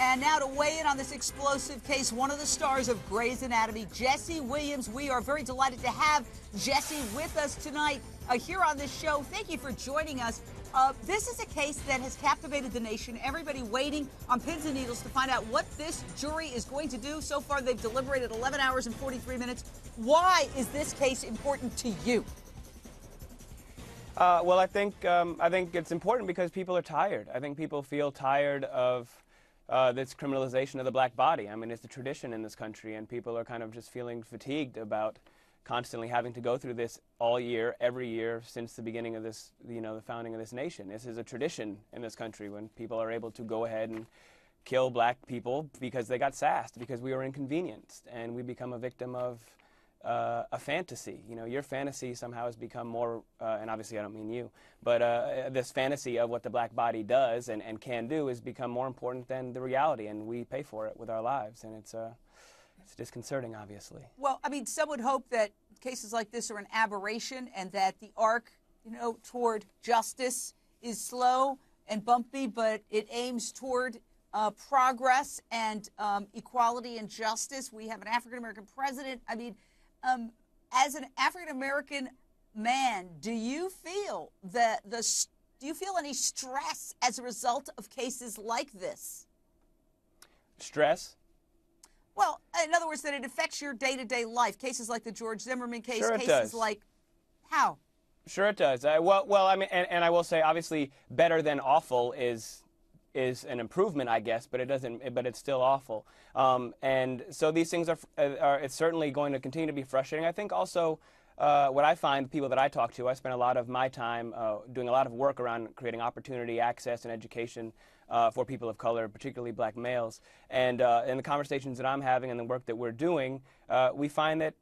And now to weigh in on this explosive case, one of the stars of Grey's Anatomy, Jesse Williams. We are very delighted to have Jesse with us tonight here on this show. Thank you for joining us. This is a case that has captivated the nation. Everybody waiting on pins and needles to find out what this jury is going to do. So far, they've deliberated 11 hours and 43 minutes. Why is this case important to you? Well, I think it's important because people are tired. I think people feel tired of this criminalization of the black body. I mean, it's a tradition in this country, and people are kind of just feeling fatigued about constantly having to go through this all year, every year, since the beginning of this, the founding of this nation. This is a tradition in this country when people are able to go ahead and kill black people because they got sassed, because we were inconvenienced, and we become a victim of a fantasy. Your fantasy somehow has become more, and obviously I don't mean you, but this fantasy of what the black body does and can do has become more important than the reality, and we pay for it with our lives, and it's disconcerting, obviously. Well, I mean, some would hope that cases like this are an aberration and that the arc, toward justice is slow and bumpy, but it aims toward progress and equality and justice. We have an African-American president. I mean, as an African-American man, do you feel any stress as a result of cases like this? Stress? Well, in other words, that it affects your day-to-day life. Cases like the George Zimmerman case, sure it cases does. like how? Sure it does. Well, I mean, and I will say, obviously, better than awful is an improvement, I guess, but it's still awful. And so these things are it's certainly going to continue to be frustrating. I think also what I find, people that I talk to, I spend a lot of my time doing a lot of work around creating opportunity, access, and education for people of color, particularly black males. And in the conversations that I'm having and the work that we're doing, we find that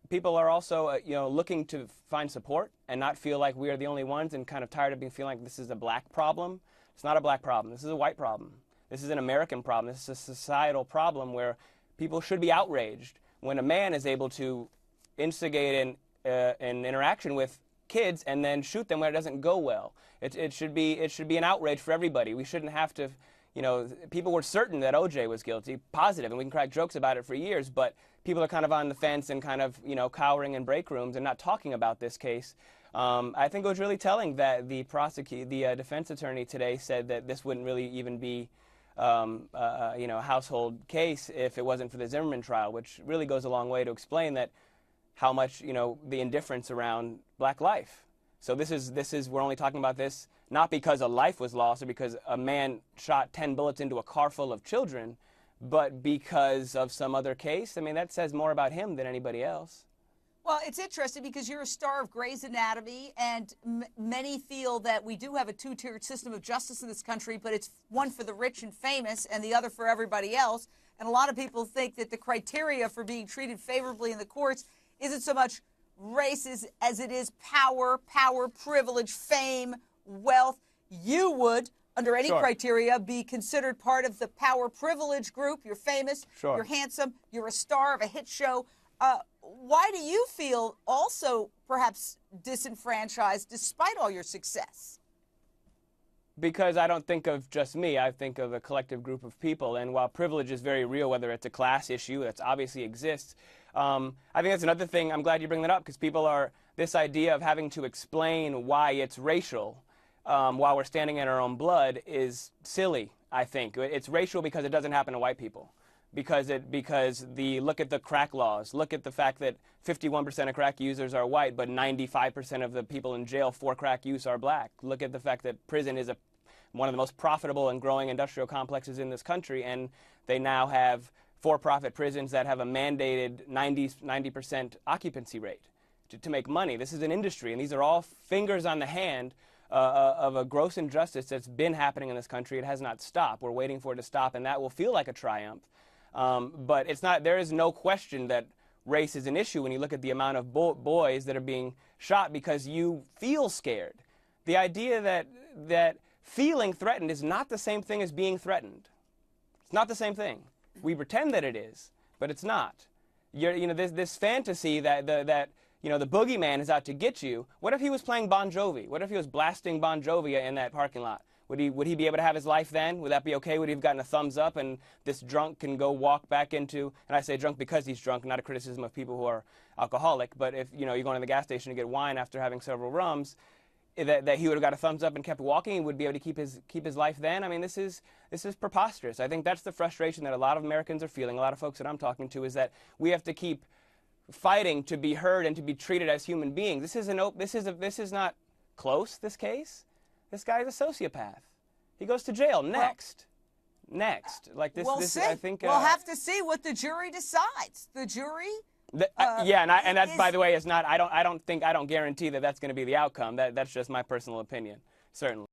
people are also looking to find support and not feel like we are the only ones, and kind of tired of feeling like this is a black problem. It's not a black problem. This is a white problem. This is an American problem. This is a societal problem where people should be outraged when a man is able to instigate an interaction with kids and then shoot them when it doesn't go well. It should be an outrage for everybody. We shouldn't have to, people were certain that OJ was guilty, positive, and we can crack jokes about it for years, but people are kind of on the fence and kind of, cowering in break rooms and not talking about this case. I think it was really telling that the defense attorney today said that this wouldn't really even be a household case if it wasn't for the Zimmerman trial, which really goes a long way to explain that how much, the indifference around black life. So we're only talking about this not because a life was lost or because a man shot 10 bullets into a car full of children, but because of some other case. I mean, that says more about him than anybody else. Well, it's interesting because you're a star of Grey's Anatomy, and many feel that we do have a two-tiered system of justice in this country, but it's one for the rich and famous and the other for everybody else. And a lot of people think that the criteria for being treated favorably in the courts isn't so much race as it is power, privilege, fame, wealth. You would, under any Sure. criteria, be considered part of the power privilege group. You're famous, Sure. You're handsome, you're a star of a hit show. Why do you feel also perhaps disenfranchised despite all your success? Because I don't think of just me. I think of a collective group of people. And while privilege is very real, whether it's a class issue that obviously exists, I think that's another thing. I'm glad you bring that up, because this idea of having to explain why it's racial while we're standing in our own blood is silly, I think. It's racial because it doesn't happen to white people. Look at the crack laws. Look at the fact that 51% of crack users are white, but 95% of the people in jail for crack use are black. Look at the fact that prison is one of the most profitable and growing industrial complexes in this country, and they now have for-profit prisons that have a mandated 90% occupancy rate to make money. This is an industry, and these are all fingers on the hand of a gross injustice that's been happening in this country. It has not stopped. We're waiting for it to stop, and that will feel like a triumph. But it's not. There is no question that race is an issue when you look at the amount of boys that are being shot because you feel scared. The idea that feeling threatened is not the same thing as being threatened. It's not the same thing. We pretend that it is, but it's not. This fantasy that the boogeyman is out to get you. What if he was playing Bon Jovi? What if he was blasting Bon Jovi in that parking lot? Would he be able to have his life then? Would that be okay? Would he have gotten a thumbs up and this drunk can go walk back into, and I say drunk because he's drunk, not a criticism of people who are alcoholic, but if you're going to the gas station to get wine after having several rums, that he would have got a thumbs up and kept walking, he would be able to keep his life then. I mean, this is preposterous. I think that's the frustration that a lot of Americans are feeling, a lot of folks that I'm talking to, is that we have to keep fighting to be heard and to be treated as human beings. This is not close, this case. This guy is a sociopath. He goes to jail next. Like this. We'll this see. I think we'll have to see what the jury decides. The jury. Yeah, and that, by the way, is not. I don't guarantee that that's going to be the outcome. That's just my personal opinion, certainly.